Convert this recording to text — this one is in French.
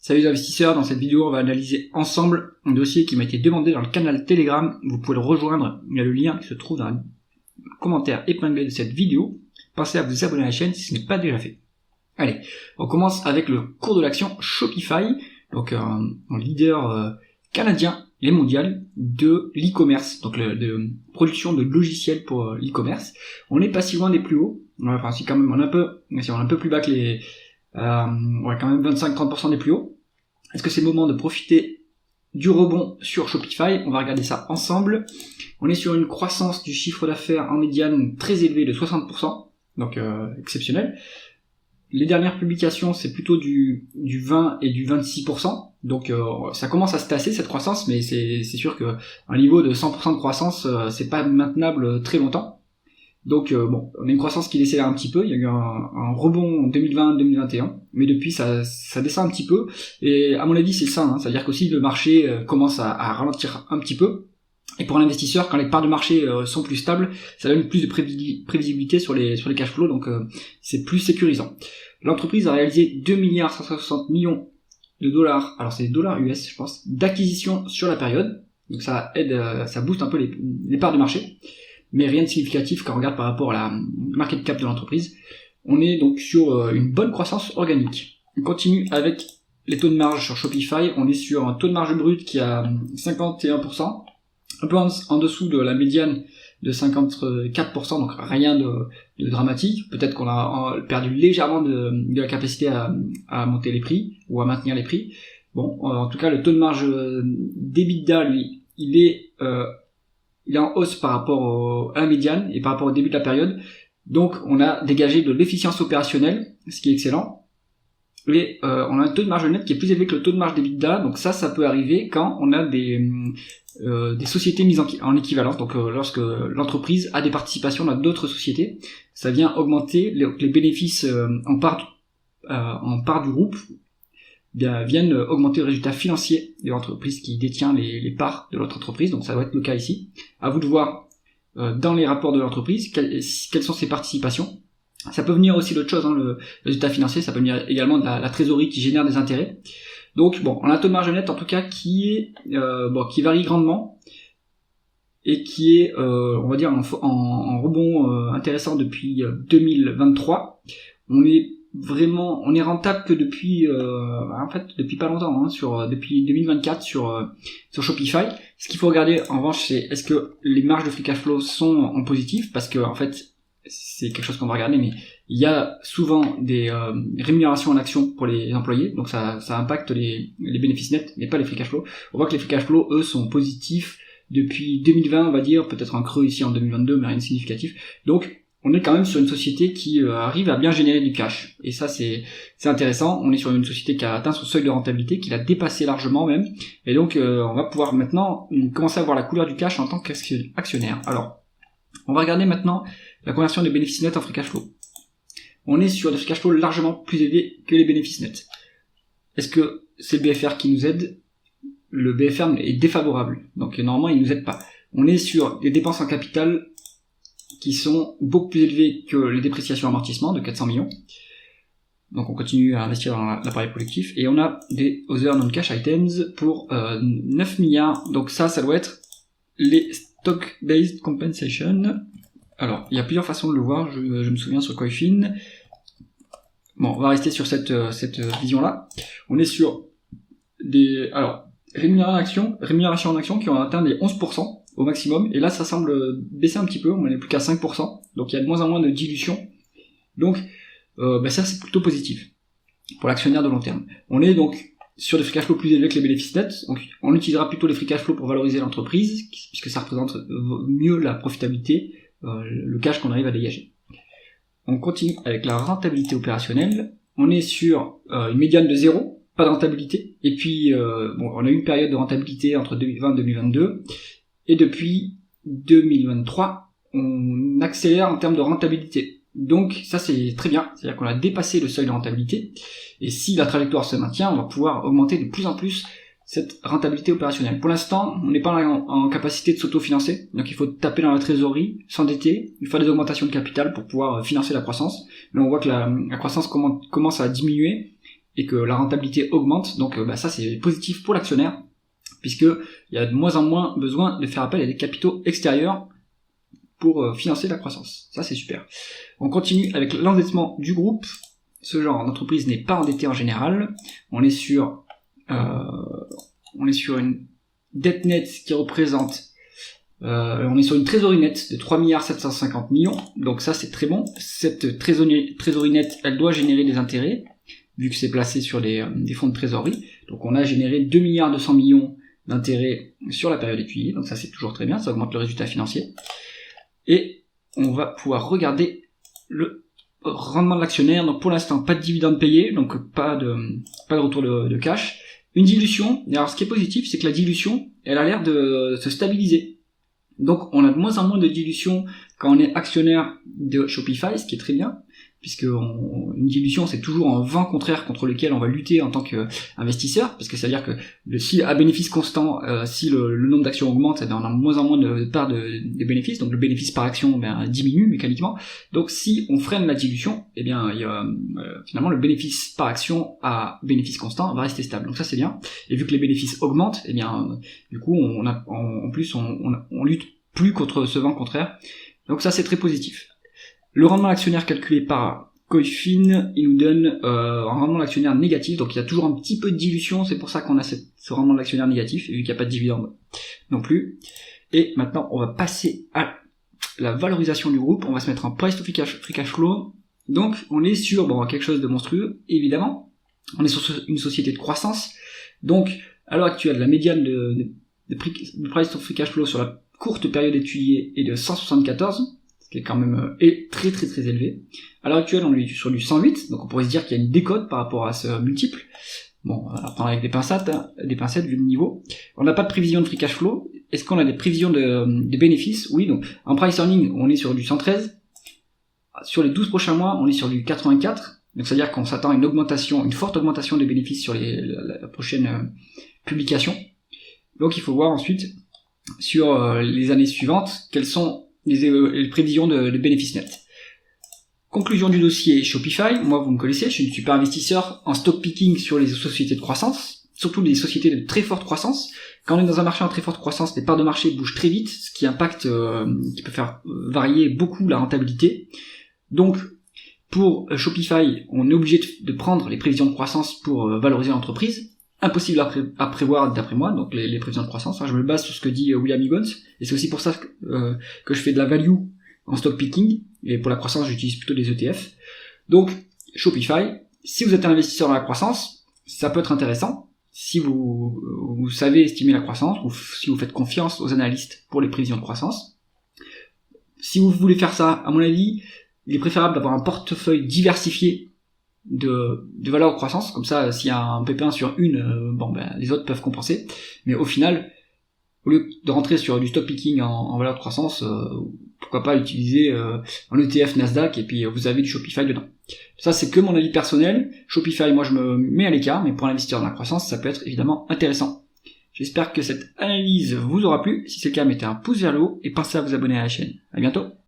Salut les investisseurs, dans cette vidéo on va analyser ensemble un dossier qui m'a été demandé dans le canal Telegram. Vous pouvez le rejoindre, il y a le lien qui se trouve dans le commentaire épinglé de cette vidéo. Pensez à vous abonner à la chaîne si ce n'est pas déjà fait. Allez, on commence avec le cours de l'action Shopify, donc un leader canadien et mondial de l'e-commerce, donc de production de logiciels pour l'e-commerce. On n'est pas si loin des plus hauts, enfin si quand même on est un peu plus bas que les... quand même 25-30% des plus hauts. Est-ce que c'est le moment de profiter du rebond sur Shopify? On va regarder ça ensemble. On est sur une croissance du chiffre d'affaires en médiane très élevée de 60%, donc exceptionnel. Les dernières publications, c'est plutôt du 20 et du 26%, donc ça commence à se tasser cette croissance, mais c'est sûr que un niveau de 100% de croissance, c'est pas maintenable très longtemps. Donc on a une croissance qui décélère un petit peu, il y a eu un rebond en 2020-2021, mais depuis ça descend un petit peu, et à mon avis c'est ça, c'est-à-dire qu'aussi le marché commence à ralentir un petit peu, et pour un investisseur, quand les parts de marché sont plus stables, ça donne plus de prévisibilité sur les cash flows, donc c'est plus sécurisant. L'entreprise a réalisé 2,160 millions de dollars, alors c'est des dollars US je pense, d'acquisition sur la période, donc ça aide, ça booste un peu les parts de marché. Mais rien de significatif quand on regarde par rapport à la market cap de l'entreprise. On est donc sur une bonne croissance organique. On continue avec les taux de marge sur Shopify. On est sur un taux de marge brut qui a 51%, un peu en dessous de la médiane de 54%, donc rien de dramatique. Peut-être qu'on a perdu légèrement de la capacité à monter les prix ou à maintenir les prix. Bon, en tout cas, le taux de marge d'EBITDA, lui, il est en hausse par rapport à la médiane et par rapport au début de la période. Donc on a dégagé de l'efficience opérationnelle, ce qui est excellent. Et on a un taux de marge nette qui est plus élevé que le taux de marge d'EBITDA. Donc ça peut arriver quand on a des sociétés mises en équivalence. Donc lorsque l'entreprise a des participations dans d'autres sociétés, ça vient augmenter les bénéfices en part du groupe, viennent augmenter le résultat financier de l'entreprise qui détient les parts de l'autre entreprise, donc ça doit être le cas ici. À vous de voir dans les rapports de l'entreprise quelles sont ses participations. Ça peut venir aussi d'autre chose, le résultat financier, ça peut venir également de la trésorerie qui génère des intérêts. Donc on a un taux de marge nette en tout cas qui varie grandement et qui est on va dire en rebond intéressant depuis 2023. On est rentable que depuis pas longtemps, depuis 2024 sur Shopify. Ce qu'il faut regarder en revanche, c'est est-ce que les marges de free cash flow sont en positif, parce que en fait c'est quelque chose qu'on va regarder, mais il y a souvent des rémunérations en actions pour les employés, donc ça impacte les bénéfices nets mais pas les free cash flow. On voit que les free cash flow eux sont positifs depuis 2020, on va dire, peut-être un creux ici en 2022 mais rien de significatif. Donc on est quand même sur une société qui arrive à bien générer du cash. Et ça, c'est intéressant. On est sur une société qui a atteint son seuil de rentabilité, qui l'a dépassé largement même. Et donc, on va pouvoir maintenant commencer à voir la couleur du cash en tant qu'actionnaire. Alors, on va regarder maintenant la conversion des bénéfices nets en free cash flow. On est sur des free cash flow largement plus élevés que les bénéfices nets. Est-ce que c'est le BFR qui nous aide? Le BFR est défavorable. Donc, normalement, il nous aide pas. On est sur des dépenses en capital qui sont beaucoup plus élevés que les dépréciations amortissements de 400 millions. Donc on continue à investir dans l'appareil productif. Et on a des other non-cash items pour 9 milliards. Donc ça doit être les stock-based compensation. Alors, il y a plusieurs façons de le voir. Je me souviens sur Coifin. Bon, on va rester sur cette vision-là. On est sur des... Alors, rémunération en action qui ont atteint les 11%. Au maximum, et là ça semble baisser un petit peu, on n'est plus qu'à 5%, donc il y a de moins en moins de dilution, donc ça c'est plutôt positif pour l'actionnaire de long terme. On est donc sur des free cash flow plus élevés que les bénéfices nets, donc on utilisera plutôt les free cash flow pour valoriser l'entreprise, puisque ça représente mieux la profitabilité, le cash qu'on arrive à dégager. On continue avec la rentabilité opérationnelle, on est sur une médiane de 0, pas de rentabilité, et puis on a eu une période de rentabilité entre 2020 et 2022, et depuis 2023, on accélère en termes de rentabilité. Donc ça c'est très bien, c'est-à-dire qu'on a dépassé le seuil de rentabilité, et si la trajectoire se maintient, on va pouvoir augmenter de plus en plus cette rentabilité opérationnelle. Pour l'instant, on n'est pas en capacité de s'autofinancer, donc il faut taper dans la trésorerie, s'endetter, il faut des augmentations de capital pour pouvoir financer la croissance. Mais on voit que la croissance commence à diminuer, et que la rentabilité augmente, donc ça c'est positif pour l'actionnaire, puisque il y a de moins en moins besoin de faire appel à des capitaux extérieurs pour financer la croissance. Ça c'est super. On continue avec l'endettement du groupe. Ce genre d'entreprise n'est pas endetté en général. On est sur une dette nette qui représente on est sur une trésorerie nette de 3 750 000 000, donc ça c'est très bon. Cette trésorerie nette, elle doit générer des intérêts, vu que c'est placé sur des fonds de trésorerie. Donc on a généré 2 200 000 000 d'intérêts sur la période étudiée, donc ça c'est toujours très bien, ça augmente le résultat financier. Et on va pouvoir regarder le rendement de l'actionnaire. Donc pour l'instant, pas de dividende payé, donc pas de retour de cash. Une dilution, et alors ce qui est positif, c'est que la dilution, elle a l'air de se stabiliser. Donc on a de moins en moins de dilution quand on est actionnaire de Shopify, ce qui est très bien, puisque une dilution c'est toujours un vent contraire contre lequel on va lutter en tant qu'investisseur, parce que ça veut dire que si à bénéfice constant, si le nombre d'actions augmente, on a de moins en moins de part des bénéfices, donc le bénéfice par action diminue mécaniquement. Donc si on freine la dilution, eh bien finalement le bénéfice par action à bénéfice constant va rester stable. Donc ça c'est bien. Et vu que les bénéfices augmentent, eh bien du coup en plus on lutte plus contre ce vent contraire. Donc ça c'est très positif. Le rendement actionnaire calculé par Coifin, il nous donne un rendement d'actionnaire négatif, donc il y a toujours un petit peu de dilution, c'est pour ça qu'on a ce rendement d'actionnaire négatif, vu qu'il n'y a pas de dividende non plus. Et maintenant, on va passer à la valorisation du groupe, on va se mettre en price to free cash flow. Donc on est sur quelque chose de monstrueux, évidemment. On est sur une société de croissance, donc à l'heure actuelle, la médiane de price to free cash flow sur la courte période étudiée est de 174, qui est quand même très très très élevé. À l'heure actuelle, on est sur du 108, donc on pourrait se dire qu'il y a une décote par rapport à ce multiple. Bon, on va prendre avec des pincettes vu le niveau. On n'a pas de prévision de free cash flow. Est-ce qu'on a des prévisions de bénéfices? Oui, donc en price earning, on est sur du 113. Sur les 12 prochains mois, on est sur du 84. Donc c'est-à-dire qu'on s'attend à une forte augmentation des bénéfices sur la prochaine publication. Donc il faut voir ensuite sur les années suivantes quelles sont les prévisions de bénéfices nets. Conclusion du dossier Shopify. Moi, vous me connaissez, je suis une super investisseur en stock picking sur les sociétés de croissance, surtout les sociétés de très forte croissance. Quand on est dans un marché en très forte croissance, les parts de marché bougent très vite, ce qui qui peut faire varier beaucoup la rentabilité. Donc, pour Shopify, on est obligé de prendre les prévisions de croissance pour valoriser l'entreprise. Impossible à prévoir d'après moi, donc les prévisions de croissance. Je me base sur ce que dit William Higgins, et c'est aussi pour ça que je fais de la value en stock picking, et pour la croissance j'utilise plutôt des ETF. Donc Shopify, si vous êtes un investisseur dans la croissance, ça peut être intéressant, si vous savez estimer la croissance, ou si vous faites confiance aux analystes pour les prévisions de croissance. Si vous voulez faire ça, à mon avis, il est préférable d'avoir un portefeuille diversifié de valeur de croissance, comme ça s'il y a un pépin sur une, les autres peuvent compenser, mais au final, au lieu de rentrer sur du stock picking en valeur de croissance, pourquoi pas utiliser un ETF Nasdaq et puis vous avez du Shopify dedans. Ça c'est que mon avis personnel. Shopify, moi je me mets à l'écart, mais pour un investisseur dans la croissance, ça peut être évidemment intéressant. J'espère que cette analyse vous aura plu. Si c'est le cas, mettez un pouce vers le haut et pensez à vous abonner à la chaîne. À bientôt.